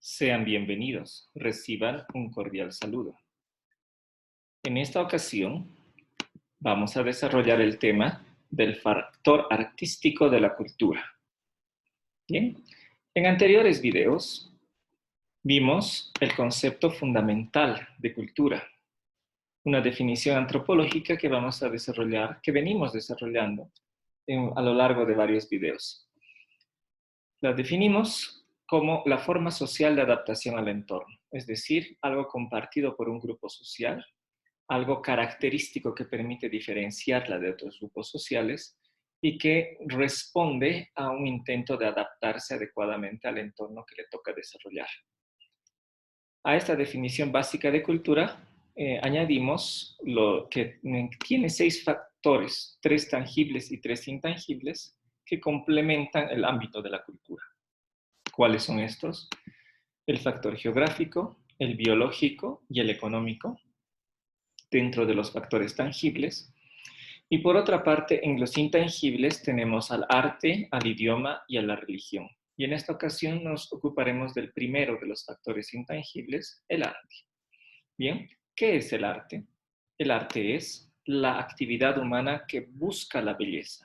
Sean bienvenidos, reciban un cordial saludo. En esta ocasión vamos a desarrollar el tema del factor artístico de la cultura. Bien, en anteriores videos vimos el concepto fundamental de cultura, una definición antropológica que vamos a desarrollar, que venimos desarrollando a lo largo de varios videos. La definimos como la forma social de adaptación al entorno, es decir, algo compartido por un grupo social, algo característico que permite diferenciarla de otros grupos sociales y que responde a un intento de adaptarse adecuadamente al entorno que le toca desarrollar. A esta definición básica de cultura añadimos lo que tiene 6 factores, 3 tangibles y 3 intangibles, que complementan el ámbito de la cultura. ¿Cuáles son estos? El factor geográfico, el biológico y el económico, dentro de los factores tangibles. Y por otra parte, en los intangibles tenemos al arte, al idioma y a la religión. Y en esta ocasión nos ocuparemos del primero de los factores intangibles, el arte. Bien, ¿qué es el arte? El arte es la actividad humana que busca la belleza.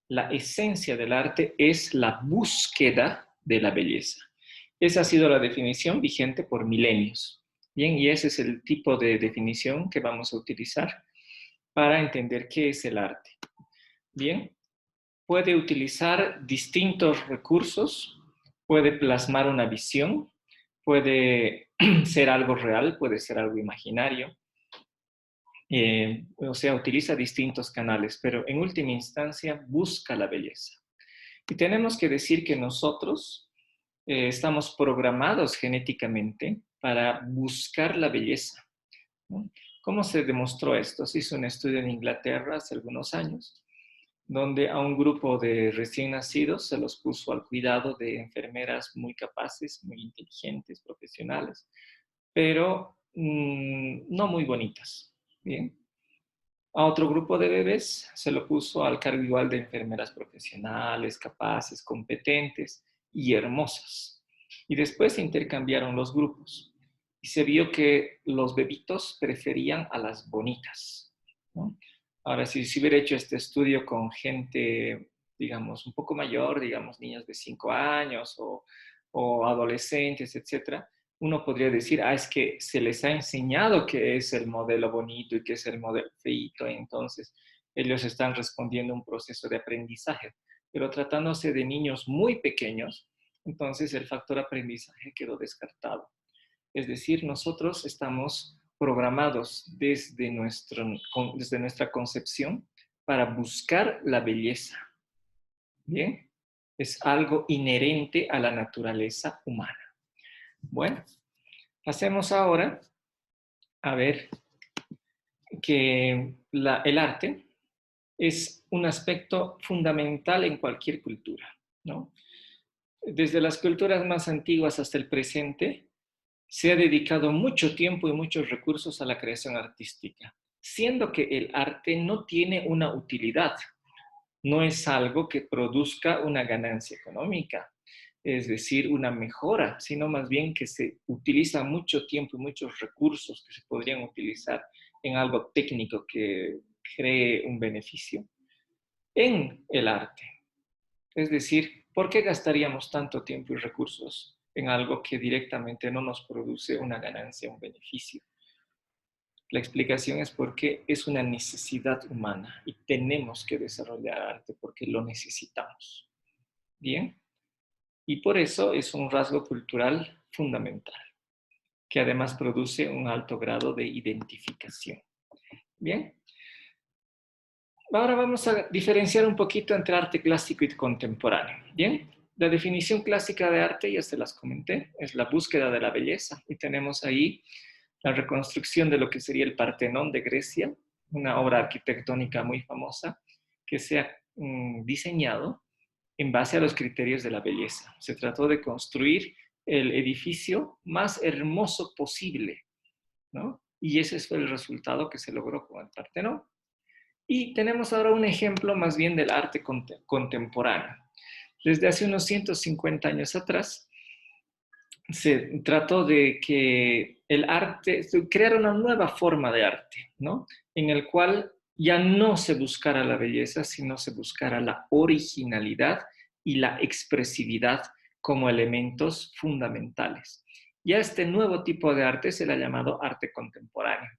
La esencia del arte es la búsqueda de la belleza. Esa ha sido la definición vigente por milenios. Bien, y ese es el tipo de definición que vamos a utilizar para entender qué es el arte. Bien, puede utilizar distintos recursos, puede plasmar una visión, puede ser algo real, puede ser algo imaginario, o sea, utiliza distintos canales, pero en última instancia busca la belleza. Y tenemos que decir que nosotros estamos programados genéticamente para buscar la belleza, ¿no? ¿Cómo se demostró esto? Se hizo un estudio en Inglaterra hace algunos años, donde a un grupo de recién nacidos se los puso al cuidado de enfermeras muy capaces, muy inteligentes, profesionales, pero no muy bonitas. Bien. A otro grupo de bebés se lo puso al cargo igual de enfermeras profesionales, capaces, competentes y hermosas. Y después se intercambiaron los grupos. Y se vio que los bebitos preferían a las bonitas, ¿no? Ahora, si se hubiera hecho este estudio con gente, digamos, un poco mayor, digamos, niños de 5 años o adolescentes, etcétera, uno podría decir, es que se les ha enseñado que es el modelo bonito y que es el modelo feito, entonces ellos están respondiendo a un proceso de aprendizaje. Pero tratándose de niños muy pequeños, entonces el factor aprendizaje quedó descartado. Es decir, nosotros estamos programados desde nuestra concepción para buscar la belleza. ¿Bien? Es algo inherente a la naturaleza humana. Bueno, pasemos ahora a ver que el arte es un aspecto fundamental en cualquier cultura, ¿no? Desde las culturas más antiguas hasta el presente, se ha dedicado mucho tiempo y muchos recursos a la creación artística, siendo que el arte no tiene una utilidad, no es algo que produzca una ganancia económica, es decir, una mejora, sino más bien que se utiliza mucho tiempo y muchos recursos que se podrían utilizar en algo técnico que cree un beneficio en el arte. Es decir, ¿por qué gastaríamos tanto tiempo y recursos en algo que directamente no nos produce una ganancia, un beneficio? La explicación es porque es una necesidad humana y tenemos que desarrollar arte porque lo necesitamos. Bien, y por eso es un rasgo cultural fundamental, que además produce un alto grado de identificación. Bien, ahora vamos a diferenciar un poquito entre arte clásico y contemporáneo. Bien, la definición clásica de arte, ya se las comenté, es la búsqueda de la belleza. Y tenemos ahí la reconstrucción de lo que sería el Partenón de Grecia, una obra arquitectónica muy famosa que se ha diseñado en base a los criterios de la belleza. Se trató de construir el edificio más hermoso posible, ¿no? Y ese fue el resultado que se logró con el Partenón. Y tenemos ahora un ejemplo más bien del arte contemporáneo. Desde hace unos 150 años atrás, se trató de que el arte, crear una nueva forma de arte, ¿no? En el cual ya no se buscara la belleza, sino se buscara la originalidad y la expresividad como elementos fundamentales. Y a este nuevo tipo de arte se le ha llamado arte contemporáneo.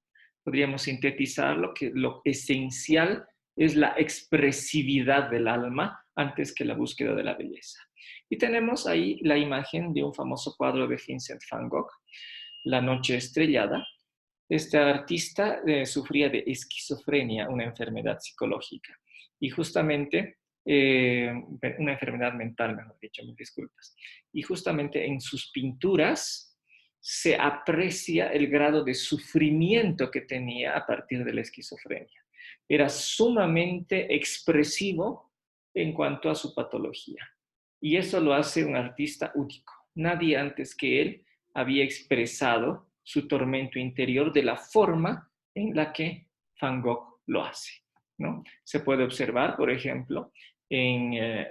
Podríamos sintetizar que lo esencial es la expresividad del alma antes que la búsqueda de la belleza. Y tenemos ahí la imagen de un famoso cuadro de Vincent van Gogh, La noche estrellada. Este artista sufría de esquizofrenia, una enfermedad psicológica. Y justamente, una enfermedad mental, mejor dicho, mil disculpas. Y justamente en sus pinturas se aprecia el grado de sufrimiento que tenía a partir de la esquizofrenia. Era sumamente expresivo en cuanto a su patología. Y eso lo hace un artista único. Nadie antes que él había expresado su tormento interior de la forma en la que Van Gogh lo hace, ¿no? Se puede observar, por ejemplo, en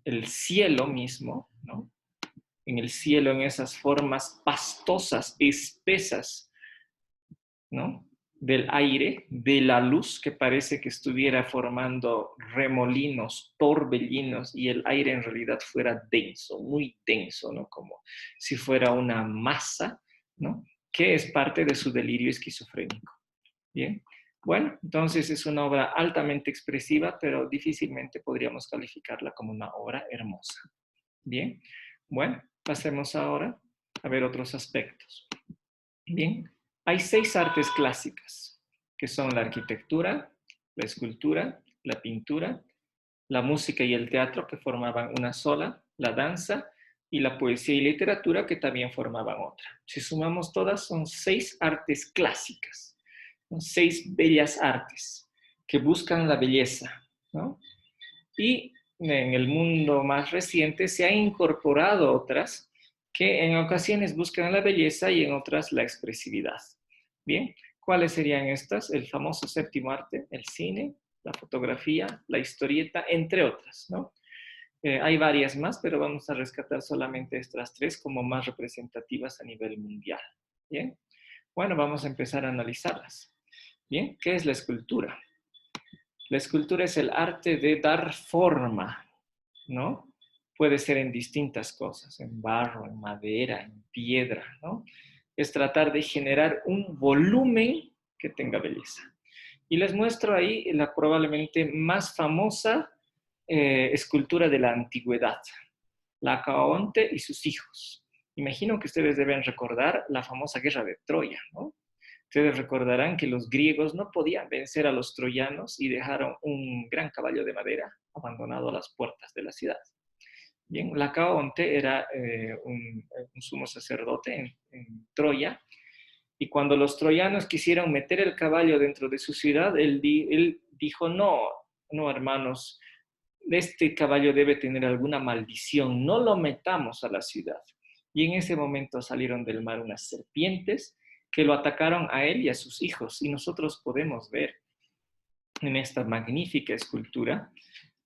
el cielo mismo, ¿no? En el cielo, en esas formas pastosas, espesas, ¿no? Del aire, de la luz que parece que estuviera formando remolinos, torbellinos, y el aire en realidad fuera denso, muy denso, ¿no? Como si fuera una masa, ¿no? Que es parte de su delirio esquizofrénico. Bien, bueno, entonces es una obra altamente expresiva, pero difícilmente podríamos calificarla como una obra hermosa. Bien, bueno, pasemos ahora a ver otros aspectos. Bien, hay 6 artes clásicas, que son la arquitectura, la escultura, la pintura, la música y el teatro, que formaban una sola, la danza, y la poesía y literatura, que también formaban otra. Si sumamos todas, son 6 artes clásicas, son 6 bellas artes que buscan la belleza, ¿no? Y en el mundo más reciente se han incorporado otras que en ocasiones buscan la belleza y en otras la expresividad. Bien, ¿cuáles serían estas? El famoso séptimo arte, el cine, la fotografía, la historieta, entre otras, ¿no? Hay varias más, pero vamos a rescatar solamente estas 3 como más representativas a nivel mundial. Bien, bueno, vamos a empezar a analizarlas. Bien, ¿qué es la escultura? La escultura es el arte de dar forma, ¿no? Puede ser en distintas cosas, en barro, en madera, en piedra, ¿no? Es tratar de generar un volumen que tenga belleza. Y les muestro ahí la probablemente más famosa escultura de la antigüedad, la Caonte y sus hijos. Imagino que ustedes deben recordar la famosa guerra de Troya, ¿no? Ustedes recordarán que los griegos no podían vencer a los troyanos y dejaron un gran caballo de madera abandonado a las puertas de la ciudad. Bien, Lacaonte era un sumo sacerdote en Troya, y cuando los troyanos quisieron meter el caballo dentro de su ciudad, él dijo, no, no, hermanos, este caballo debe tener alguna maldición, no lo metamos a la ciudad. Y en ese momento salieron del mar unas serpientes que lo atacaron a él y a sus hijos. Y nosotros podemos ver en esta magnífica escultura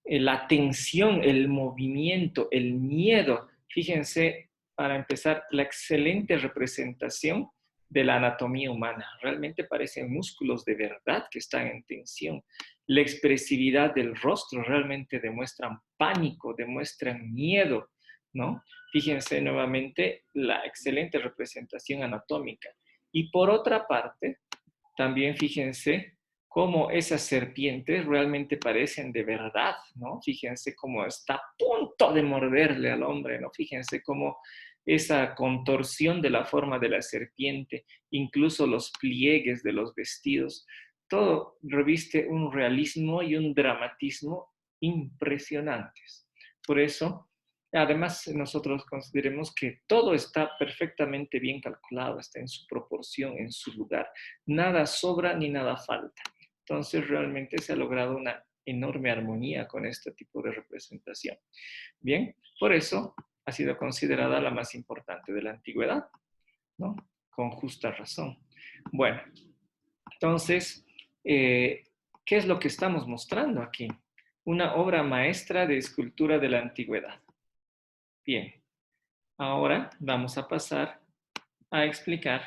la tensión, el movimiento, el miedo. Fíjense, para empezar, la excelente representación de la anatomía humana. Realmente parecen músculos de verdad que están en tensión. La expresividad del rostro realmente demuestran pánico, demuestran miedo, ¿no? Fíjense nuevamente la excelente representación anatómica. Y por otra parte, también fíjense cómo esas serpientes realmente parecen de verdad, ¿no? Fíjense cómo está a punto de morderle al hombre, ¿no? Fíjense cómo esa contorsión de la forma de la serpiente, incluso los pliegues de los vestidos, todo reviste un realismo y un dramatismo impresionantes. Por eso, además, nosotros consideremos que todo está perfectamente bien calculado, está en su proporción, en su lugar. Nada sobra ni nada falta. Entonces, realmente se ha logrado una enorme armonía con este tipo de representación. Bien, por eso ha sido considerada la más importante de la antigüedad, ¿no? Con justa razón. Bueno, entonces, ¿qué es lo que estamos mostrando aquí? Una obra maestra de escultura de la antigüedad. Bien, Ahora vamos a pasar a explicar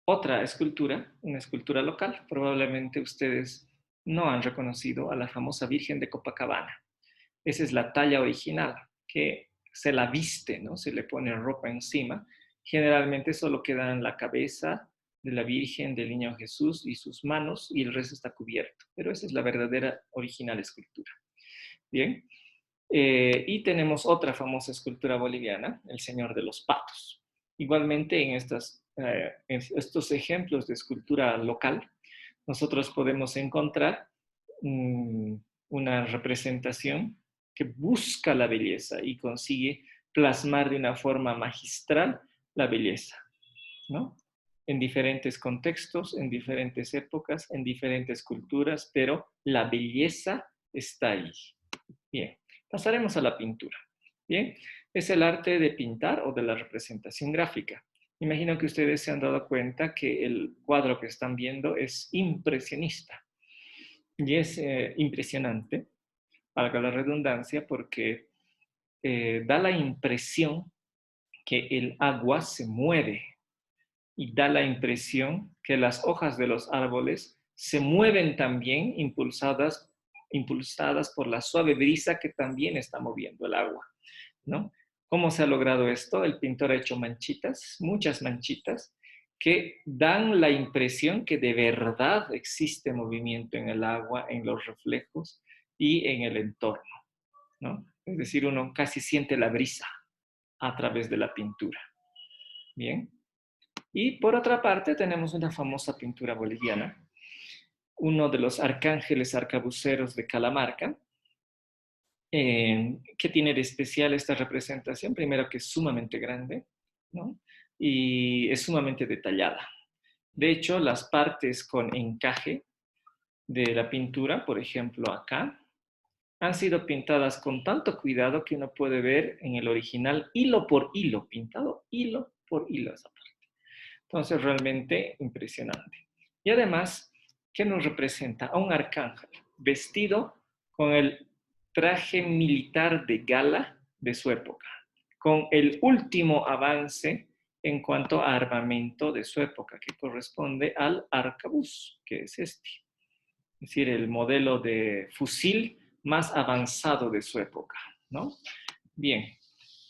otra escultura, una escultura local. Probablemente ustedes no han reconocido a la famosa Virgen de Copacabana. Esa es la talla original, que se la viste, ¿no? Se le pone ropa encima. Generalmente solo quedan la cabeza de la Virgen, del Niño Jesús y sus manos, y el resto está cubierto. Pero esa es la verdadera original escultura. Bien. Y tenemos otra famosa escultura boliviana, el Señor de los Patos. Igualmente en estos ejemplos de escultura local, nosotros podemos encontrar una representación que busca la belleza y consigue plasmar de una forma magistral la belleza, ¿no? En diferentes contextos, en diferentes épocas, en diferentes culturas, pero la belleza está ahí. Bien, pasaremos a la pintura. Bien, es el arte de pintar o de la representación gráfica. Imagino que ustedes se han dado cuenta que el cuadro que están viendo es impresionista. Y es impresionante, valga la redundancia, porque da la impresión que el agua se mueve y da la impresión que las hojas de los árboles se mueven también impulsadas por la suave brisa que también está moviendo el agua, ¿no? ¿Cómo se ha logrado esto? El pintor ha hecho manchitas, muchas manchitas, que dan la impresión que de verdad existe movimiento en el agua, en los reflejos y en el entorno, ¿no? Es decir, uno casi siente la brisa a través de la pintura. Bien. Y por otra parte tenemos una famosa pintura boliviana, uno de los arcángeles arcabuceros de Calamarca. ¿Qué tiene de especial esta representación? Primero que es sumamente grande, ¿no? Y es sumamente detallada. De hecho, las partes con encaje de la pintura, por ejemplo acá, han sido pintadas con tanto cuidado que uno puede ver en el original hilo por hilo, pintado hilo por hilo esa parte. Entonces, realmente impresionante. Y además, ¿qué nos representa? A un arcángel vestido con el traje militar de gala de su época, con el último avance en cuanto a armamento de su época, que corresponde al arcabuz, que es este. Es decir, el modelo de fusil más avanzado de su época, ¿no? Bien,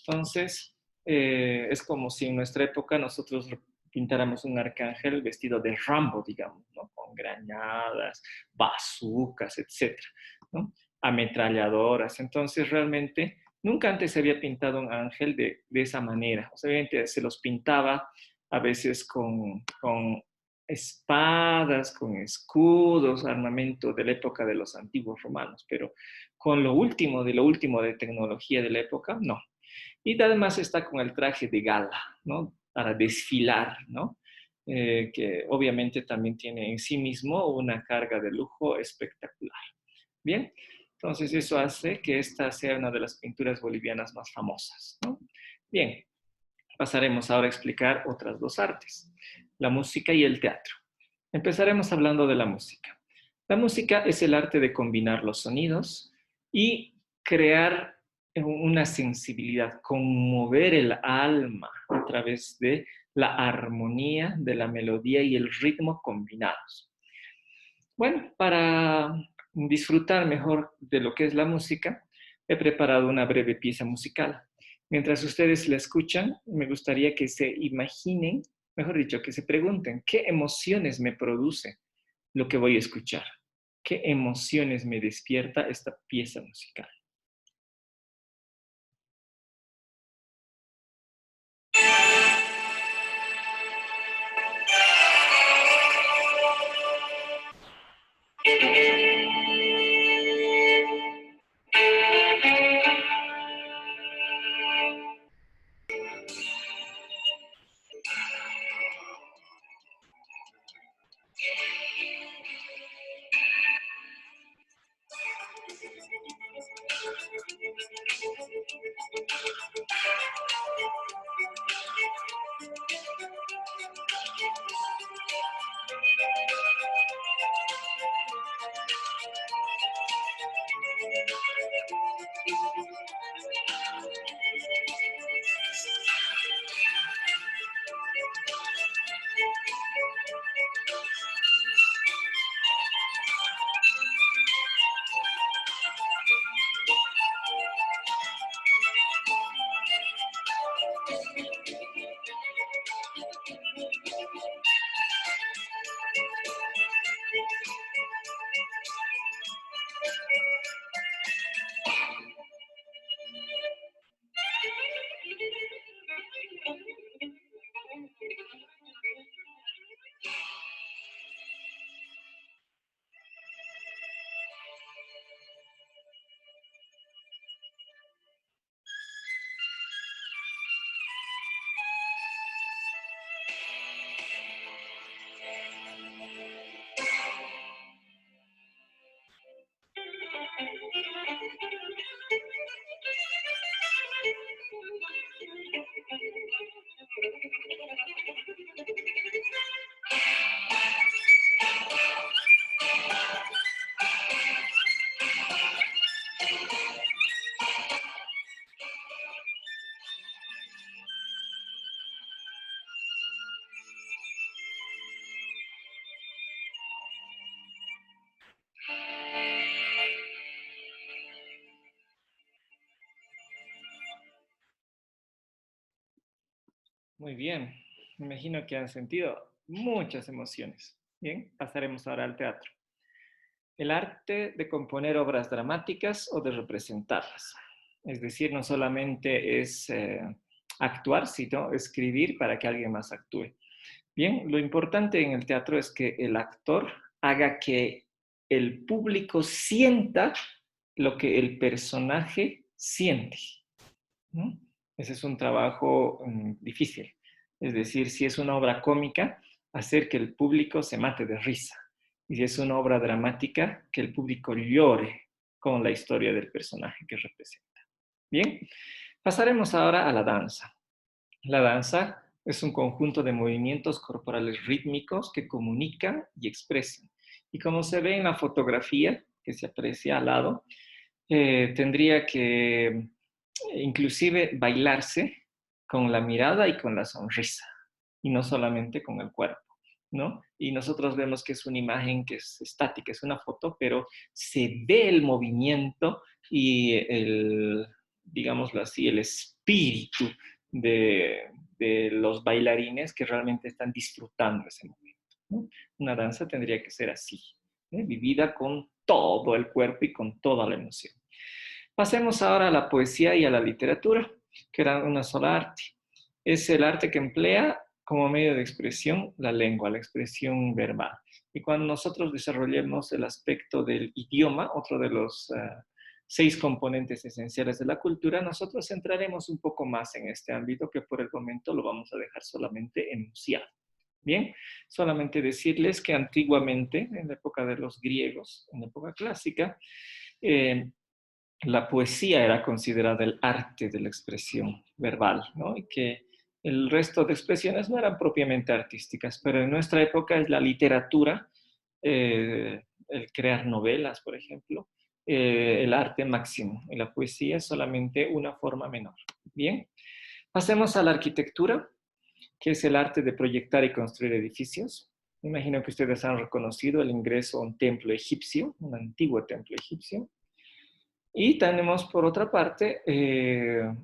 entonces es como si en nuestra época nosotros pintáramos un arcángel vestido de Rambo, digamos, ¿no? Con granadas, bazucas, etcétera, ¿no? Ametralladoras. Entonces, realmente, nunca antes se había pintado un ángel de esa manera. O sea, obviamente se los pintaba a veces con espadas, con escudos, armamento de la época de los antiguos romanos, pero con lo último de tecnología de la época, no. Y además está con el traje de gala, ¿no? Para desfilar, ¿no? Que obviamente también tiene en sí mismo una carga de lujo espectacular. Bien, entonces eso hace que esta sea una de las pinturas bolivianas más famosas, ¿no? Bien, pasaremos ahora a explicar otras dos artes, la música y el teatro. Empezaremos hablando de la música. La música es el arte de combinar los sonidos y crear una sensibilidad, conmover el alma a través de la armonía de la melodía y el ritmo combinados. Bueno, para disfrutar mejor de lo que es la música, he preparado una breve pieza musical. Mientras ustedes la escuchan, me gustaría que se imaginen, mejor dicho, que se pregunten, ¿qué emociones me produce lo que voy a escuchar? ¿Qué emociones me despierta esta pieza musical? Muy bien. Me imagino que han sentido muchas emociones. Bien, pasaremos ahora al teatro. El arte de componer obras dramáticas o de representarlas. Es decir, no solamente es actuar, sino escribir para que alguien más actúe. Bien, lo importante en el teatro es que el actor haga que el público sienta lo que el personaje siente, ¿no? Ese es un trabajo difícil. Es decir, si es una obra cómica, hacer que el público se mate de risa. Y si es una obra dramática, que el público llore con la historia del personaje que representa. Bien, pasaremos ahora a la danza. La danza es un conjunto de movimientos corporales rítmicos que comunican y expresan. Y como se ve en la fotografía que se aprecia al lado, tendría que inclusive bailarse con la mirada y con la sonrisa, y no solamente con el cuerpo, ¿no? Y nosotros vemos que es una imagen que es estática, es una foto, pero se ve el movimiento y el, digámoslo así, el espíritu de los bailarines que realmente están disfrutando ese momento, ¿no? Una danza tendría que ser así, vivida con todo el cuerpo y con toda la emoción. Pasemos ahora a la poesía y a la literatura, que eran una sola arte. Es el arte que emplea como medio de expresión la lengua, la expresión verbal. Y cuando nosotros desarrollemos el aspecto del idioma, otro de los 6 componentes esenciales de la cultura, nosotros entraremos un poco más en este ámbito que por el momento lo vamos a dejar solamente enunciado. Bien, solamente decirles que antiguamente, en la época de los griegos, en la época clásica, la poesía era considerada el arte de la expresión verbal, ¿no? Y que el resto de expresiones no eran propiamente artísticas, pero en nuestra época es la literatura, el crear novelas, por ejemplo, el arte máximo, y la poesía es solamente una forma menor. Bien, pasemos a la arquitectura, que es el arte de proyectar y construir edificios. Me imagino que ustedes han reconocido el ingreso a un templo egipcio, un antiguo templo egipcio. Y tenemos por otra parte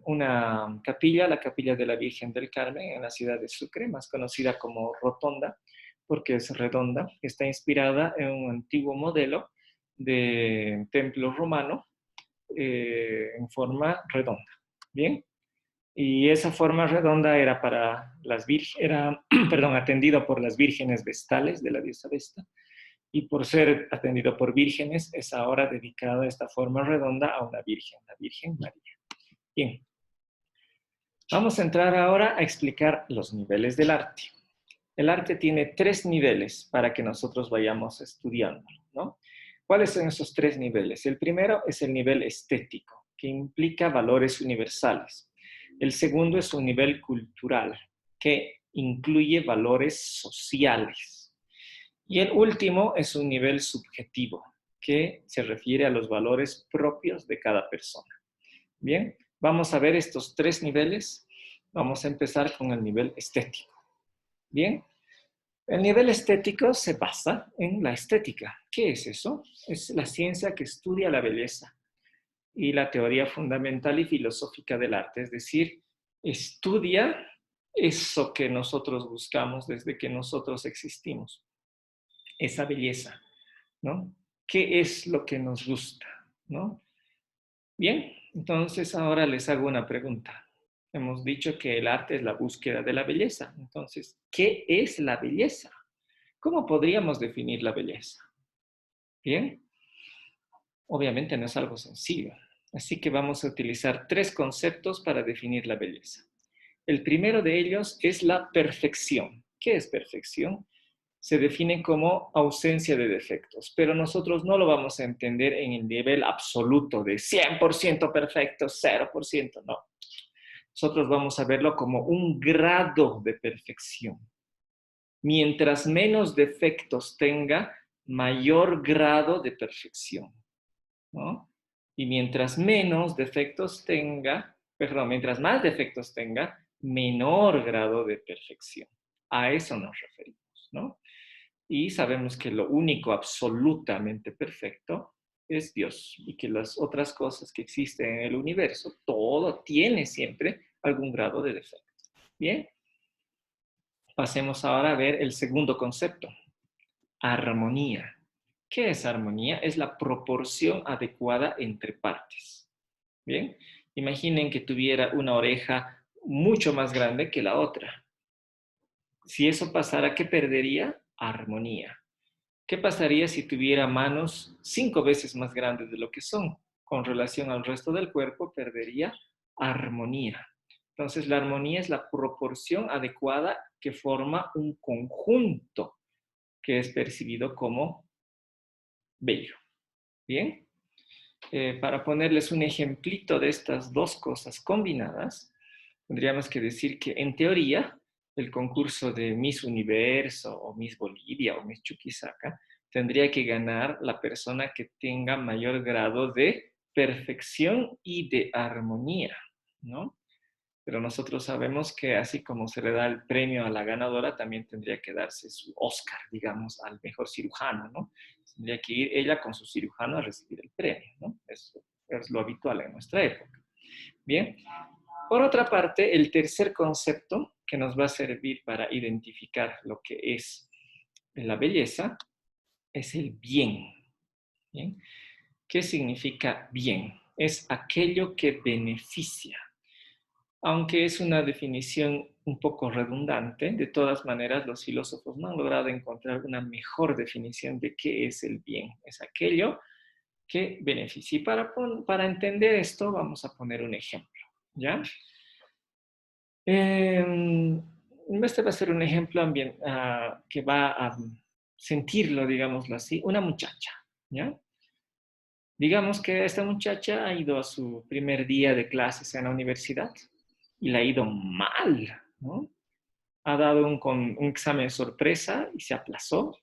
una capilla, la capilla de la Virgen del Carmen en la ciudad de Sucre, más conocida como Rotonda, porque es redonda, está inspirada en un antiguo modelo de templo romano en forma redonda. Bien, y esa forma redonda era para las era, perdón, atendido por las vírgenes vestales de la diosa Vesta, y por ser atendido por vírgenes, es ahora dedicada a esta forma redonda a una virgen, la Virgen María. Bien, vamos a entrar ahora a explicar los niveles del arte. El arte tiene 3 niveles para que nosotros vayamos estudiando, ¿no? ¿Cuáles son esos 3 niveles? El primero es el nivel estético, que implica valores universales. El segundo es un nivel cultural, que incluye valores sociales. Y el último es un nivel subjetivo, que se refiere a los valores propios de cada persona. Bien, vamos a ver estos 3 niveles. Vamos a empezar con el nivel estético. Bien, el nivel estético se basa en la estética. ¿Qué es eso? Es la ciencia que estudia la belleza y la teoría fundamental y filosófica del arte, es decir, estudia eso que nosotros buscamos desde que nosotros existimos, esa belleza, ¿no? ¿Qué es lo que nos gusta, ¿no? Bien, entonces ahora les hago una pregunta. Hemos dicho que el arte es la búsqueda de la belleza. Entonces, ¿qué es la belleza? ¿Cómo podríamos definir la belleza? Bien, obviamente no es algo sencillo. Así que vamos a utilizar 3 conceptos para definir la belleza. El primero de ellos es la perfección. ¿Qué es perfección? Se define como ausencia de defectos, pero nosotros no lo vamos a entender en el nivel absoluto de 100% perfecto, 0%, no. Nosotros vamos a verlo como un grado de perfección. Mientras menos defectos tenga, mayor grado de perfección, ¿no? Y mientras menos defectos tenga, perdón, mientras más defectos tenga, menor grado de perfección. A eso nos referimos, ¿no? Y sabemos que lo único absolutamente perfecto es Dios y que las otras cosas que existen en el universo, todo tiene siempre algún grado de defecto. Bien, Pasemos ahora a ver el segundo concepto, armonía. ¿Qué es armonía? Es la proporción adecuada entre partes. Bien, imaginen que tuviera una oreja mucho más grande que la otra. Si eso pasara, ¿qué perdería? Armonía. ¿Qué pasaría si tuviera manos 5 veces más grandes de lo que son? Con relación al resto del cuerpo, perdería armonía. Entonces, la armonía es la proporción adecuada que forma un conjunto que es percibido como bello. Bien, para ponerles un ejemplito de estas dos cosas combinadas, tendríamos que decir que en teoría el concurso de Miss Universo o Miss Bolivia o Miss Chuquisaca tendría que ganar la persona que tenga mayor grado de perfección y de armonía, ¿no? Pero nosotros sabemos que así como se le da el premio a la ganadora, también tendría que darse su Oscar, digamos, al mejor cirujano, ¿no? Tendría que ir ella con su cirujano a recibir el premio, ¿no? Eso es lo habitual en nuestra época. Bien, por otra parte, el tercer concepto que nos va a servir para identificar lo que es la belleza es el bien. ¿Bien? ¿Qué significa bien? Es aquello que beneficia. Aunque es una definición un poco redundante, de todas maneras los filósofos no han logrado encontrar una mejor definición de qué es el bien. Es aquello que beneficia. Y para entender esto vamos a poner un ejemplo, ¿ya? Este va a ser un ejemplo que va a sentirlo, digámoslo así, una muchacha, ¿ya? Digamos que esta muchacha ha ido a su primer día de clases en la universidad y le ha ido mal, ¿no? Ha dado un examen sorpresa y se aplazó.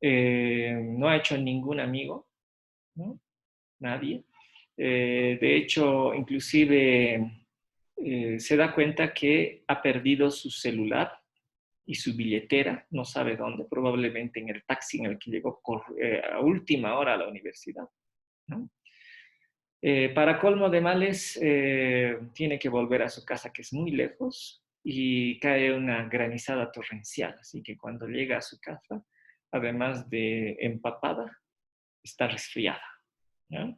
No ha hecho ningún amigo, ¿no? Nadie. De hecho, inclusive se da cuenta que ha perdido su celular y su billetera, no sabe dónde, probablemente en el taxi en el que llegó a última hora a la universidad, ¿no? Para colmo de males, tiene que volver a su casa, que es muy lejos, y cae una granizada torrencial. Así que cuando llega a su casa, además de empapada, está resfriada, ¿ya?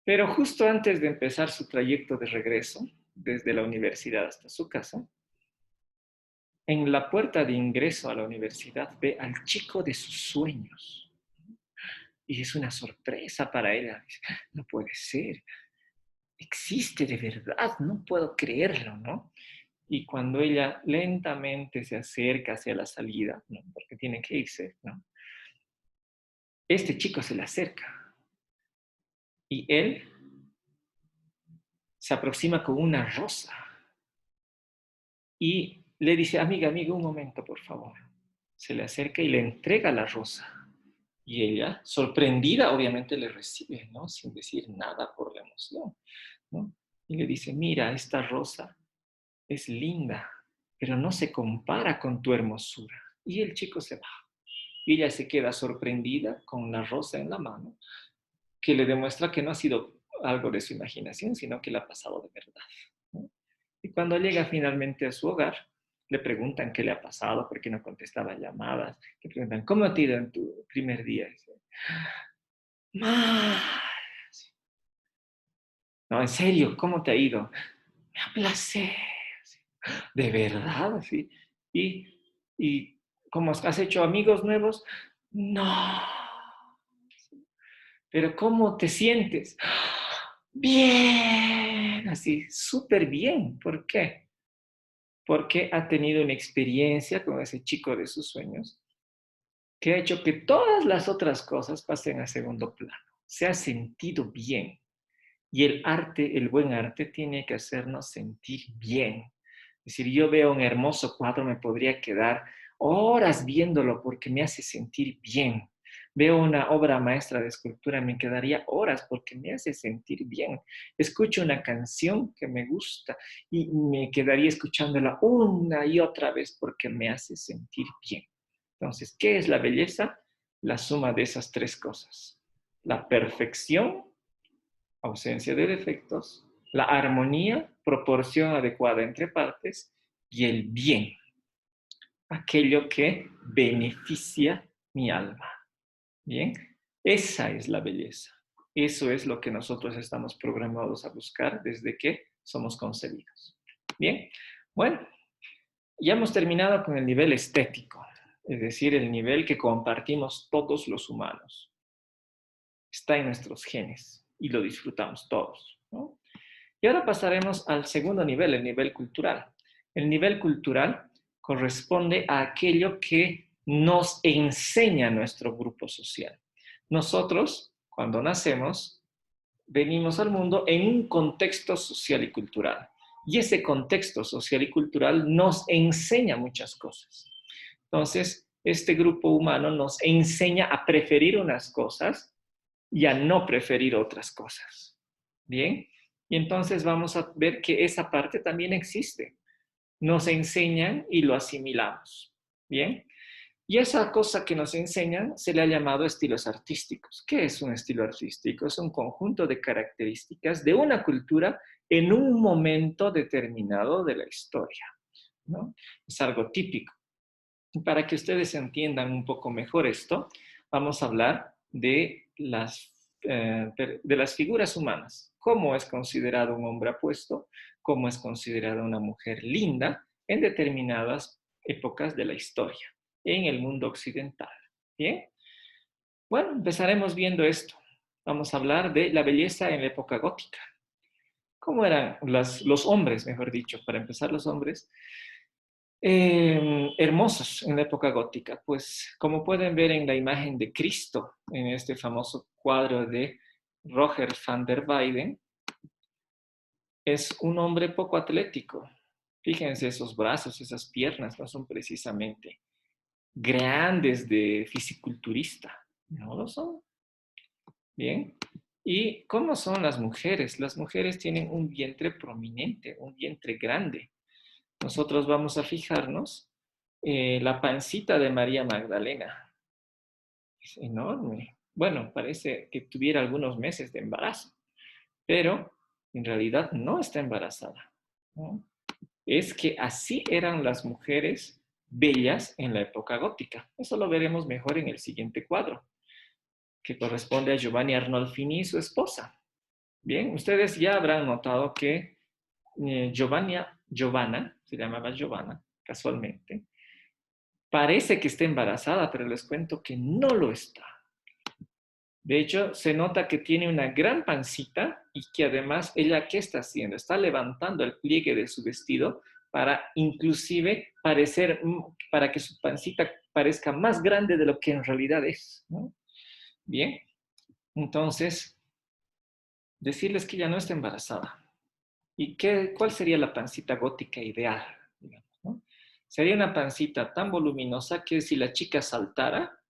Pero justo antes de empezar su trayecto de regreso, desde la universidad hasta su casa, en la puerta de ingreso a la universidad ve al chico de sus sueños. Y es una sorpresa para ella. Dice, no puede ser, existe de verdad, no puedo creerlo, ¿no? Y cuando ella lentamente se acerca hacia la salida, ¿no? Porque tiene que irse, ¿no? Este chico se le acerca y él se aproxima con una rosa y le dice, amiga, amiga, un momento, por favor. Se le acerca y le entrega la rosa. Y ella, sorprendida, obviamente le recibe, ¿no? Sin decir nada por la emoción, ¿no? Y le dice, mira, esta rosa es linda, pero no se compara con tu hermosura. Y el chico se va. Y ella se queda sorprendida con la rosa en la mano, que le demuestra que no ha sido algo de su imaginación, sino que le ha pasado de verdad, ¿no? Y cuando llega finalmente a su hogar, le preguntan qué le ha pasado, por qué no contestaba llamadas. Le preguntan, ¿cómo te ha ido en tu primer día? Y dice, mal. No, en serio, ¿cómo te ha ido? Me aplacé. ¿De verdad? Así. Y ¿cómo has hecho amigos nuevos? No. Pero ¿cómo te sientes? Bien, así, súper bien. ¿Por qué? Porque ha tenido una experiencia con ese chico de sus sueños que ha hecho que todas las otras cosas pasen a segundo plano. Se ha sentido bien. Y el arte, el buen arte, tiene que hacernos sentir bien. Es decir, yo veo un hermoso cuadro, me podría quedar horas viéndolo porque me hace sentir bien. Veo una obra maestra de escultura, me quedaría horas porque me hace sentir bien. Escucho una canción que me gusta y me quedaría escuchándola una y otra vez porque me hace sentir bien. Entonces, ¿qué es la belleza? La suma de esas tres cosas. La perfección, ausencia de defectos, la armonía, proporción adecuada entre partes y el bien. aquello que beneficia mi alma. Bien, esa es la belleza. Eso es lo que nosotros estamos programados a buscar desde que somos concebidos. Bien, bueno, ya hemos terminado con el nivel estético, es decir, el nivel que compartimos todos los humanos. Está en nuestros genes y lo disfrutamos todos, ¿no? Y ahora pasaremos al segundo nivel, el nivel cultural. El nivel cultural corresponde a aquello que nos enseña nuestro grupo social. Nosotros, cuando nacemos, venimos al mundo en un contexto social y cultural. Y ese contexto social y cultural nos enseña muchas cosas. Entonces, este grupo humano nos enseña a preferir unas cosas y a no preferir otras cosas. ¿Bien? Y entonces vamos a ver que esa parte también existe. Nos enseñan y lo asimilamos. ¿Bien? Y esa cosa que nos enseñan se le ha llamado estilos artísticos. ¿Qué es un estilo artístico? Es un conjunto de características de una cultura en un momento determinado de la historia, ¿no? Es algo típico. Para que ustedes entiendan un poco mejor esto, vamos a hablar de las figuras humanas. Cómo es considerado un hombre apuesto, cómo es considerada una mujer linda en determinadas épocas de la historia en el mundo occidental. ¿Bien? Bueno, empezaremos viendo esto. Vamos a hablar de la belleza en la época gótica. ¿Cómo eran los hombres, mejor dicho? Para empezar, los hombres hermosos en la época gótica. Pues como pueden ver en la imagen de Cristo, en este famoso cuadro de Roger van der Weyden, es un hombre poco atlético. Fíjense, esos brazos, esas piernas no son precisamente grandes de fisiculturista, no lo son. Bien. ¿Y cómo son las mujeres? Las mujeres tienen un vientre prominente, un vientre grande. Nosotros vamos a fijarnos la pancita de María Magdalena. Es enorme. Bueno, parece que tuviera algunos meses de embarazo, pero en realidad no está embarazada, ¿no? Es que así eran las mujeres bellas en la época gótica. Eso lo veremos mejor en el siguiente cuadro, que corresponde a Giovanni Arnolfini y su esposa. Bien, ustedes ya habrán notado que Giovanna, se llamaba Giovanna, casualmente, parece que está embarazada, pero les cuento que no lo está. De hecho, se nota que tiene una gran pancita y que además ella, ¿qué está haciendo? Está levantando el pliegue de su vestido para inclusive parecer, para que su pancita parezca más grande de lo que en realidad es, ¿no? Bien, entonces, decirles que ella no está embarazada. ¿Y cuál sería la pancita gótica ideal? Digamos, ¿no? Sería una pancita tan voluminosa que si la chica saltara,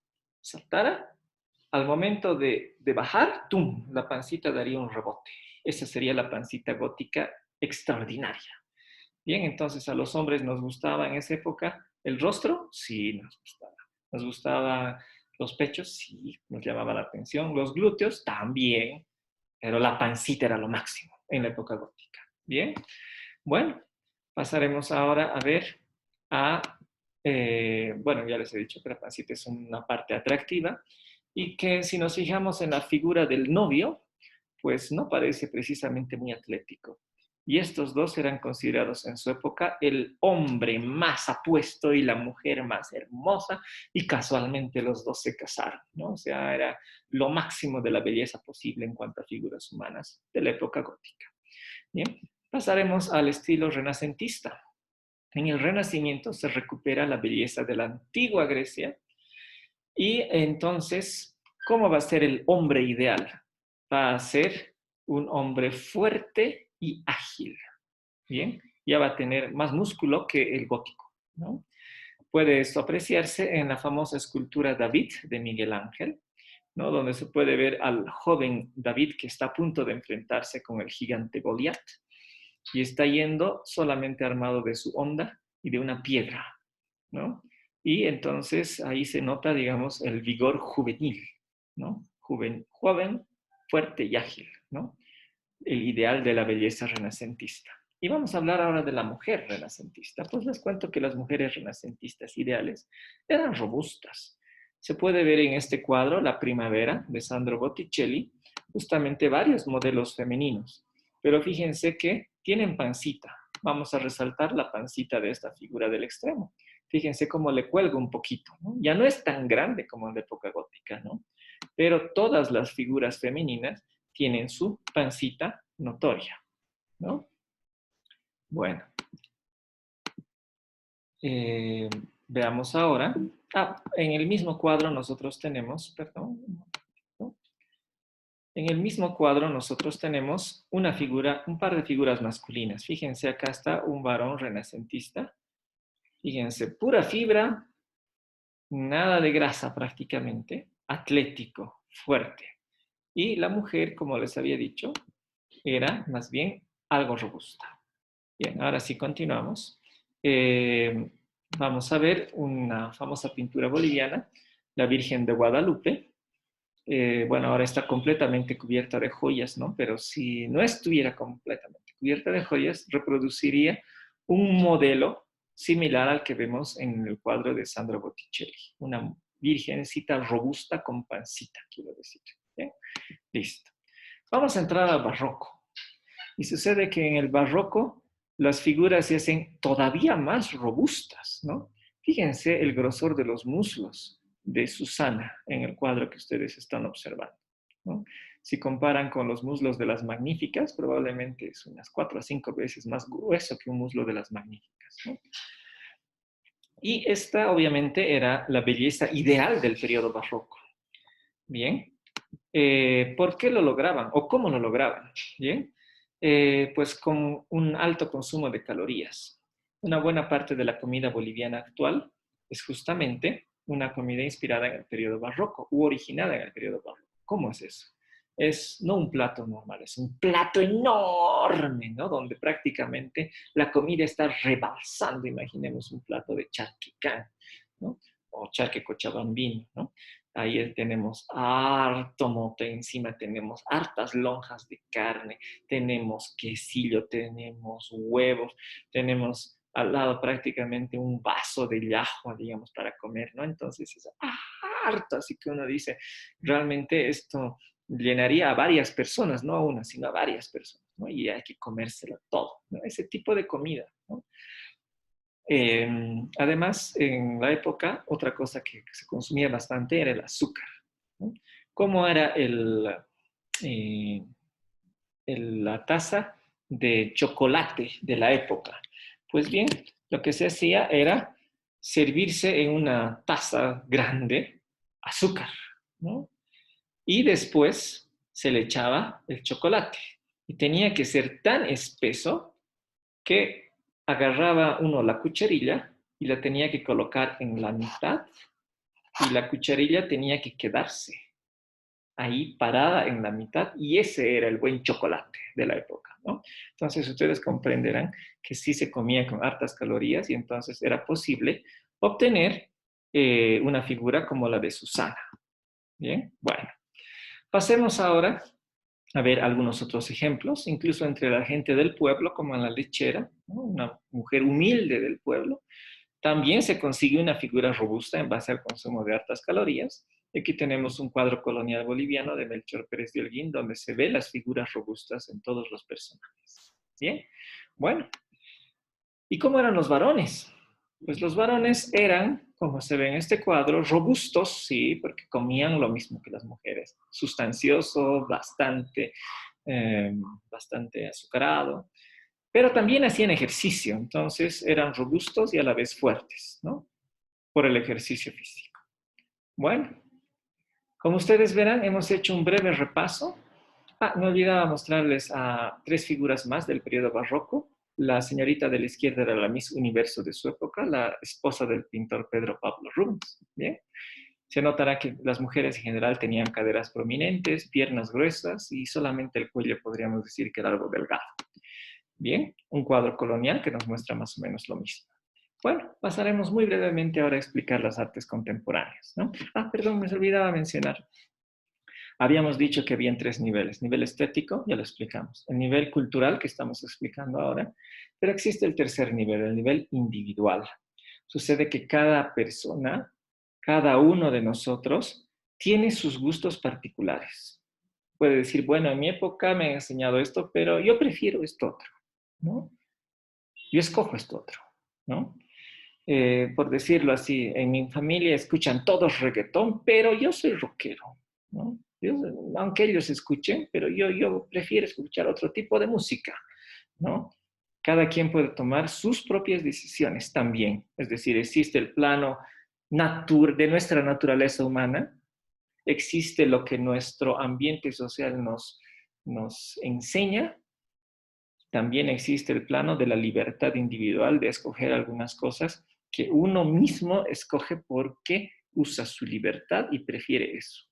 al momento de bajar, ¡tum!, la pancita daría un rebote. Esa sería la pancita gótica extraordinaria. Bien, entonces a los hombres nos gustaba en esa época el rostro, sí, nos gustaba. Nos gustaba los pechos, sí, nos llamaba la atención. Los glúteos, también, pero la pancita era lo máximo en la época gótica. Bien, bueno, pasaremos ahora a ver bueno, ya les he dicho que la pancita es una parte atractiva y que si nos fijamos en la figura del novio, pues no parece precisamente muy atlético. Y estos dos eran considerados en su época el hombre más apuesto y la mujer más hermosa, y casualmente los dos se casaron, ¿no? O sea, era lo máximo de la belleza posible en cuanto a figuras humanas de la época gótica. Bien, pasaremos al estilo renacentista. En el Renacimiento se recupera la belleza de la antigua Grecia y entonces, ¿cómo va a ser el hombre ideal? Va a ser un hombre fuerte y ágil. Bien, ya va a tener más músculo que el gótico, ¿no? Puede esto apreciarse en la famosa escultura David de Miguel Ángel, ¿no? Donde se puede ver al joven David que está a punto de enfrentarse con el gigante Goliat y está yendo solamente armado de su honda y de una piedra, ¿no? Y entonces ahí se nota, digamos, el vigor juvenil, ¿no? Joven, fuerte y ágil, ¿no? El ideal de la belleza renacentista. Y vamos a hablar ahora de la mujer renacentista. Pues les cuento que las mujeres renacentistas ideales eran robustas. Se puede ver en este cuadro, La Primavera, de Sandro Botticelli, justamente varios modelos femeninos. Pero fíjense que tienen pancita. Vamos a resaltar la pancita de esta figura del extremo. Fíjense cómo le cuelga un poquito, ¿no? Ya no es tan grande como en la época gótica, ¿no? Pero todas las figuras femeninas tienen su pancita notoria, ¿no? Bueno, eh, veamos ahora. En el mismo cuadro nosotros tenemos, perdón, ¿no? En el mismo cuadro nosotros tenemos una figura, un par de figuras masculinas. Fíjense, acá está un varón renacentista. Fíjense, pura fibra, nada de grasa prácticamente, atlético, fuerte. Y la mujer, como les había dicho, era más bien algo robusta. Bien, ahora sí continuamos. Vamos a ver una famosa pintura boliviana, la Virgen de Guadalupe. Bueno, ahora está completamente cubierta de joyas, ¿no? Pero si no estuviera completamente cubierta de joyas, reproduciría un modelo similar al que vemos en el cuadro de Sandro Botticelli. Una virgencita robusta con pancita, quiero decir. ¿Bien? Listo. Vamos a entrar al barroco. Y sucede que en el barroco las figuras se hacen todavía más robustas, ¿no? Fíjense el grosor de los muslos de Susana en el cuadro que ustedes están observando, ¿no? Si comparan con los muslos de las magníficas, probablemente es unas 4 a 5 veces más grueso que un muslo de las magníficas, ¿no? Y esta obviamente era la belleza ideal del periodo barroco. Bien, ¿por qué lo lograban o cómo lo lograban? Bien, pues con un alto consumo de calorías. Una buena parte de la comida boliviana actual es justamente una comida inspirada en el periodo barroco u originada en el periodo barroco. ¿Cómo es eso? Es no un plato normal, es un plato enorme, ¿no? Donde prácticamente la comida está rebalsando. Imaginemos un plato de charquicán, ¿no? O charque cochabambino, ¿no? Ahí tenemos harto mote, encima tenemos hartas lonjas de carne, tenemos quesillo, tenemos huevos, tenemos al lado prácticamente un vaso de llajua, digamos, para comer, ¿no? Entonces es harto, así que uno dice, realmente esto llenaría a varias personas, no a una, sino a varias personas, ¿no? Y hay que comérselo todo, ¿no? Ese tipo de comida, ¿no? Además, en la época, otra cosa que se consumía bastante era el azúcar, ¿no? ¿Cómo era eh, la taza de chocolate de la época? Pues bien, lo que se hacía era servirse en una taza grande azúcar, ¿no? Y después se le echaba el chocolate. Y tenía que ser tan espeso que agarraba uno la cucharilla y la tenía que colocar en la mitad y la cucharilla tenía que quedarse ahí parada en la mitad y ese era el buen chocolate de la época, ¿no? Entonces ustedes comprenderán que sí se comía con hartas calorías y entonces era posible obtener una figura como la de Susana. Bien, bueno, pasemos ahora a ver algunos otros ejemplos, incluso entre la gente del pueblo, como en la lechera, ¿no? Una mujer humilde del pueblo, también se consigue una figura robusta en base al consumo de hartas calorías. Aquí tenemos un cuadro colonial boliviano de Melchor Pérez de Holguín, donde se ve las figuras robustas en todos los personajes. Bien, bueno, ¿y cómo eran los varones? Pues los varones eran, como se ve en este cuadro, robustos, sí, porque comían lo mismo que las mujeres, sustancioso, eh, bastante azucarado, pero también hacían ejercicio, entonces eran robustos y a la vez fuertes, ¿no? Por el ejercicio físico. Bueno, como ustedes verán, hemos hecho un breve repaso. Me olvidaba mostrarles a 3 figuras más del periodo barroco. La señorita de la izquierda era la Miss Universo de su época, la esposa del pintor Pedro Pablo Rubens. Bien, se notará que las mujeres en general tenían caderas prominentes, piernas gruesas y solamente el cuello podríamos decir que era algo delgado. Bien, un cuadro colonial que nos muestra más o menos lo mismo. Bueno, pasaremos muy brevemente ahora a explicar las artes contemporáneas, ¿no? Perdón, me olvidaba mencionar. Habíamos dicho que habían tres niveles. Nivel estético, ya lo explicamos. El nivel cultural, que estamos explicando ahora. Pero existe el tercer nivel, el nivel individual. Sucede que cada persona, cada uno de nosotros, tiene sus gustos particulares. Puede decir, bueno, en mi época me han enseñado esto, pero yo prefiero esto otro, ¿no? Yo escojo esto otro, ¿no? Por decirlo así, en mi familia escuchan todos reggaetón, pero yo soy rockero, ¿no? Aunque ellos escuchen, pero yo prefiero escuchar otro tipo de música, ¿no? Cada quien puede tomar sus propias decisiones también. Es decir, existe el plano de nuestra naturaleza humana, existe lo que nuestro ambiente social nos enseña, también existe el plano de la libertad individual de escoger algunas cosas que uno mismo escoge porque usa su libertad y prefiere eso.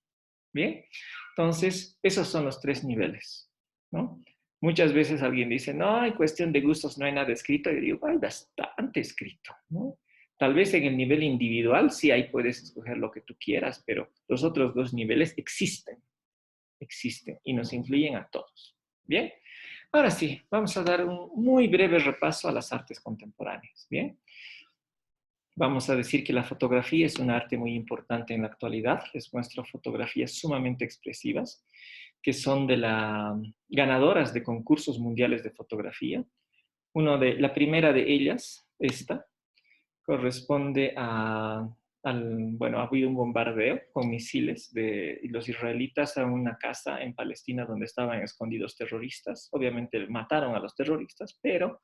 ¿Bien? Entonces, esos son los tres niveles, ¿no? Muchas veces alguien dice, no, en cuestión de gustos no hay nada escrito. Y yo digo, hay bastante escrito, ¿no? Tal vez en el nivel individual sí ahí puedes escoger lo que tú quieras, pero los otros dos niveles existen y nos influyen a todos. ¿Bien? Ahora sí, vamos a dar un muy breve repaso a las artes contemporáneas. ¿Bien? Vamos a decir que la fotografía es un arte muy importante en la actualidad. Les muestro fotografías sumamente expresivas que son de las ganadoras de concursos mundiales de fotografía. La primera de ellas, esta, corresponde bueno, ha habido un bombardeo con misiles de los israelitas a una casa en Palestina donde estaban escondidos terroristas. Obviamente mataron a los terroristas, pero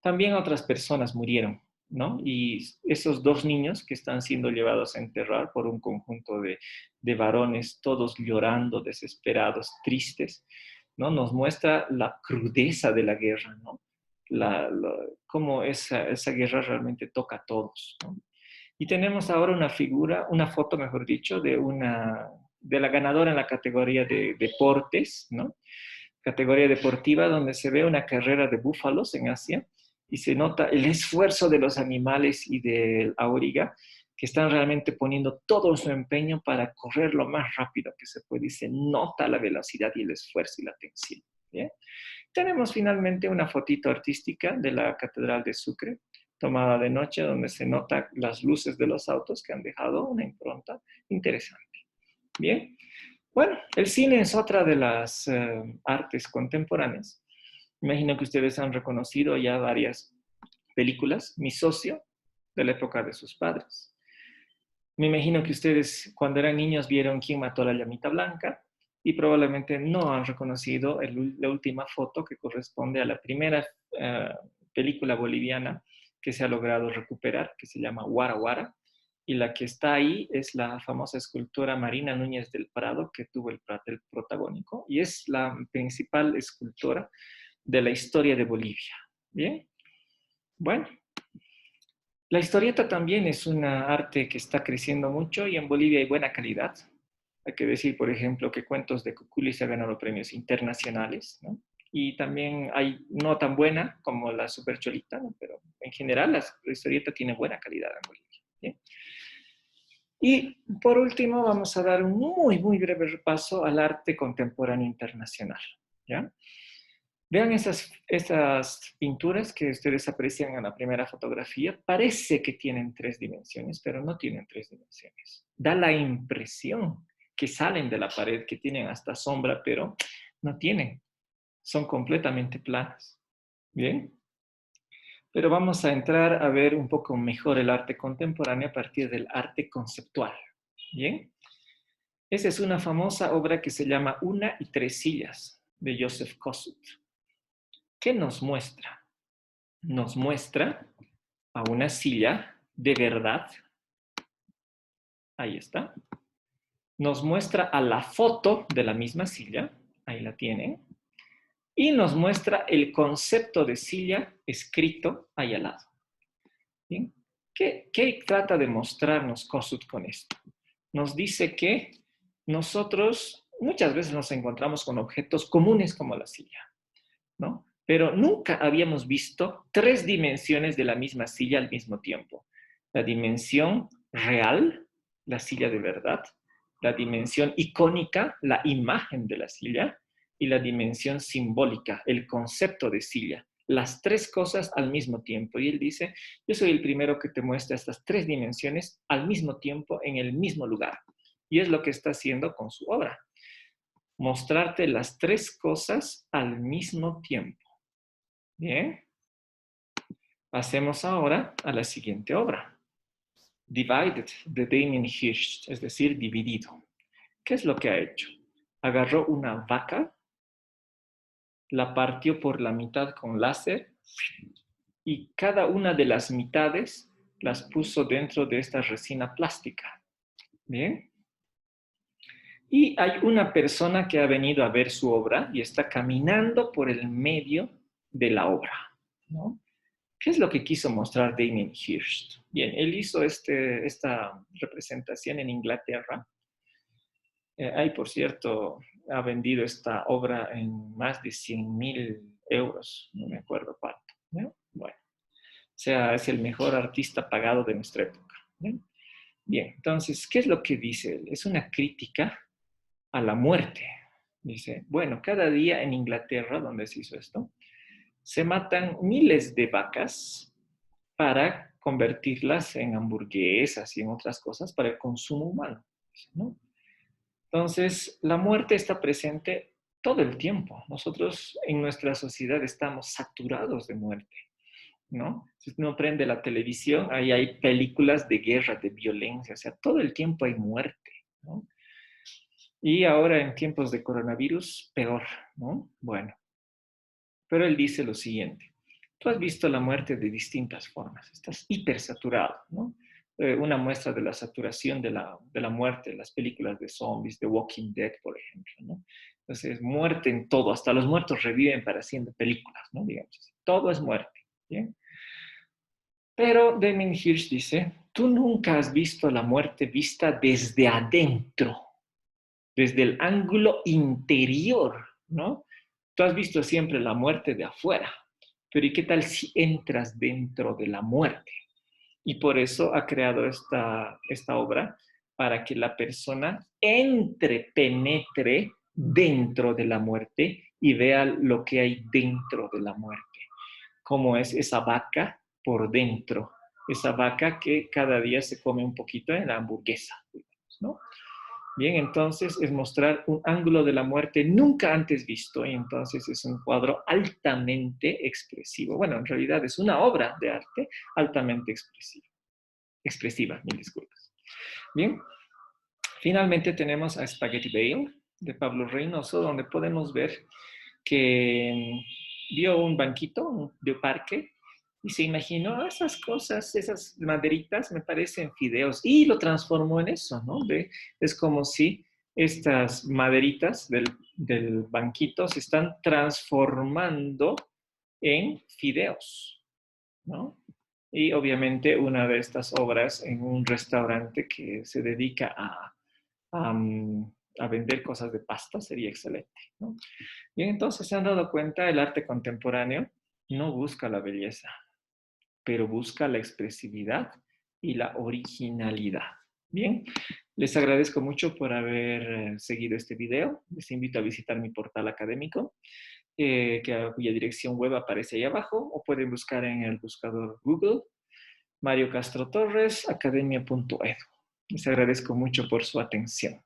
también otras personas murieron, ¿no? Y esos dos niños que están siendo llevados a enterrar por un conjunto de varones, todos llorando, desesperados, tristes, ¿no? Nos muestra la crudeza de la guerra, ¿no? Cómo esa guerra realmente toca a todos, ¿no? Y tenemos ahora una foto, mejor dicho, de la ganadora en la categoría de deportes, ¿no? Categoría deportiva, donde se ve una carrera de búfalos en Asia y se nota el esfuerzo de los animales y del auriga, que están realmente poniendo todo su empeño para correr lo más rápido que se puede y se nota la velocidad y el esfuerzo y la tensión. ¿Bien? Tenemos finalmente una fotito artística de la Catedral de Sucre, tomada de noche, donde se nota las luces de los autos que han dejado una impronta interesante. Bien, bueno, el cine es otra de las artes contemporáneas. Imagino que ustedes han reconocido ya varias películas. Mi socio, de la época de sus padres. Me imagino que ustedes cuando eran niños vieron Quién mató a la llamita blanca y probablemente no han reconocido la última foto que corresponde a la primera película boliviana que se ha logrado recuperar, que se llama Guara Guara, y la que está ahí es la famosa escultora Marina Núñez del Prado, que tuvo el protagónico, y es la principal escultora de la historia de Bolivia. Bien, bueno. La historieta también es una arte que está creciendo mucho y en Bolivia hay buena calidad. Hay que decir, por ejemplo, que Cuentos de Cuculi se ha ganado premios internacionales, ¿no? Y también hay no tan buena como la Super Cholita, ¿no? Pero en general la historieta tiene buena calidad en Bolivia. ¿Bien? Y por último vamos a dar un muy breve repaso al arte contemporáneo internacional. ¿Ya? Vean esas pinturas que ustedes aprecian en la primera fotografía. Parece que tienen tres dimensiones, pero no tienen tres dimensiones. Da la impresión que salen de la pared, que tienen hasta sombra, pero no tienen. Son completamente planas. ¿Bien? Pero vamos a entrar a ver un poco mejor el arte contemporáneo a partir del arte conceptual. ¿Bien? Esa es una famosa obra que se llama Una y tres sillas, de Joseph Kosuth. ¿Qué nos muestra? Nos muestra a una silla de verdad. Ahí está. Nos muestra a la foto de la misma silla. Ahí la tienen. Y nos muestra el concepto de silla escrito ahí al lado. ¿Bien? ¿Qué trata de mostrarnos Kosuth con esto? Nos dice que nosotros muchas veces nos encontramos con objetos comunes como la silla, ¿no? Pero nunca habíamos visto tres dimensiones de la misma silla al mismo tiempo. La dimensión real, la silla de verdad, la dimensión icónica, la imagen de la silla, y la dimensión simbólica, el concepto de silla. Las tres cosas al mismo tiempo. Y él dice, yo soy el primero que te muestra estas tres dimensiones al mismo tiempo, en el mismo lugar. Y es lo que está haciendo con su obra. Mostrarte las tres cosas al mismo tiempo. Bien. Pasemos ahora a la siguiente obra. Divided, de Damien Hirst, es decir, dividido. ¿Qué es lo que ha hecho? Agarró una vaca, la partió por la mitad con láser y cada una de las mitades las puso dentro de esta resina plástica. ¿Bien? Y hay una persona que ha venido a ver su obra y está caminando por el medio de la obra, ¿no? ¿Qué es lo que quiso mostrar Damien Hirst? Bien, él hizo esta representación en Inglaterra. Ahí, por cierto, ha vendido esta obra en más de 100.000 euros, no me acuerdo cuánto, ¿no? Bueno, o sea, es el mejor artista pagado de nuestra época, ¿no? Bien, entonces, ¿qué es lo que dice él? Es una crítica a la muerte. Dice, bueno, cada día en Inglaterra, donde se hizo esto, se matan miles de vacas para convertirlas en hamburguesas y en otras cosas para el consumo humano, ¿no? Entonces, la muerte está presente todo el tiempo. Nosotros en nuestra sociedad estamos saturados de muerte, ¿no? Si uno prende la televisión, ahí hay películas de guerra, de violencia, o sea, todo el tiempo hay muerte, ¿no? Y ahora en tiempos de coronavirus, peor, ¿no? Bueno, pero él dice lo siguiente. Tú has visto la muerte de distintas formas, estás hipersaturado, ¿no? Una muestra de la saturación de la muerte, las películas de zombies, The Walking Dead, por ejemplo, ¿no? Entonces, muerte en todo, hasta los muertos reviven para haciendo películas, ¿no? Digamos así. Todo es muerte, ¿bien? Pero Damien Hirst dice, tú nunca has visto la muerte vista desde adentro, desde el ángulo interior, ¿no? Tú has visto siempre la muerte de afuera, pero ¿y qué tal si entras dentro de la muerte? Y por eso ha creado esta obra, para que la persona penetre dentro de la muerte y vea lo que hay dentro de la muerte. Cómo es esa vaca por dentro, esa vaca que cada día se come un poquito en la hamburguesa, digamos, ¿no? Bien, entonces es mostrar un ángulo de la muerte nunca antes visto, y entonces es un cuadro altamente expresivo. Bueno, en realidad es una obra de arte altamente expresiva, mil disculpas. Bien, finalmente tenemos a Spaghetti Bale de Pablo Reynoso, donde podemos ver que vio un banquito de parque y se imaginó esas cosas, esas maderitas, me parecen fideos, y lo transformó en eso, ¿no? Es como si estas maderitas del banquito se están transformando en fideos, ¿no? Y obviamente una de estas obras en un restaurante que se dedica a vender cosas de pasta sería excelente, ¿no? Bien, entonces se han dado cuenta, el arte contemporáneo no busca la belleza, pero busca la expresividad y la originalidad. Bien, les agradezco mucho por haber seguido este video. Les invito a visitar mi portal académico, cuya dirección web aparece ahí abajo, o pueden buscar en el buscador Google Mario Castro Torres, academia.edu. Les agradezco mucho por su atención.